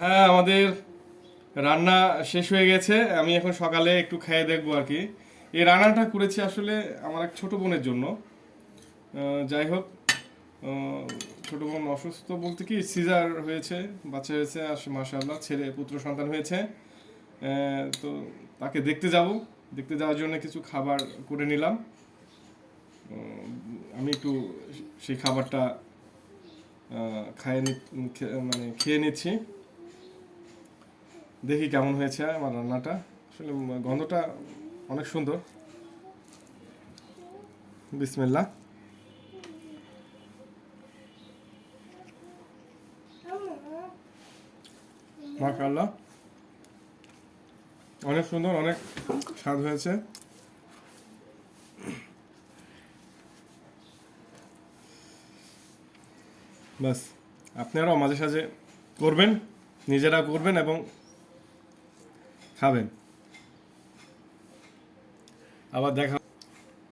হ্যাঁ, আমাদের রান্না শেষ হয়ে গেছে। আমি এখন সকালে একটু খেয়ে দেখবো আর কি। এই রান্নাটা করেছি আসলে আমার এক ছোট বোনের জন্য। যাই হোক, আহ, ছোট বোন অসুস্থ বলতে কি সিজার হয়েছে, বাচ্চা হয়েছে, মাশাআল্লাহ ছেলে পুত্র সন্তান হয়েছে। তো তাকে দেখতে যাব, দেখতে যাওয়ার জন্য কিছু খাবার করে নিলাম। আমি একটু সেই খাবারটা মানে খেয়ে নিচ্ছি। দেখি কেমন হয়েছে আমার রান্নাটা। আসলে গন্ধটা অনেক সুন্দর। বিসমিল্লাহ। মাশাআল্লাহ, অনেক সুন্দর, অনেক স্বাদ হয়েছে। বাস, আপনারাও মাঝে সাঝে করবেন, নিজেরা করবেন এবং খাবেন। আবার দেখা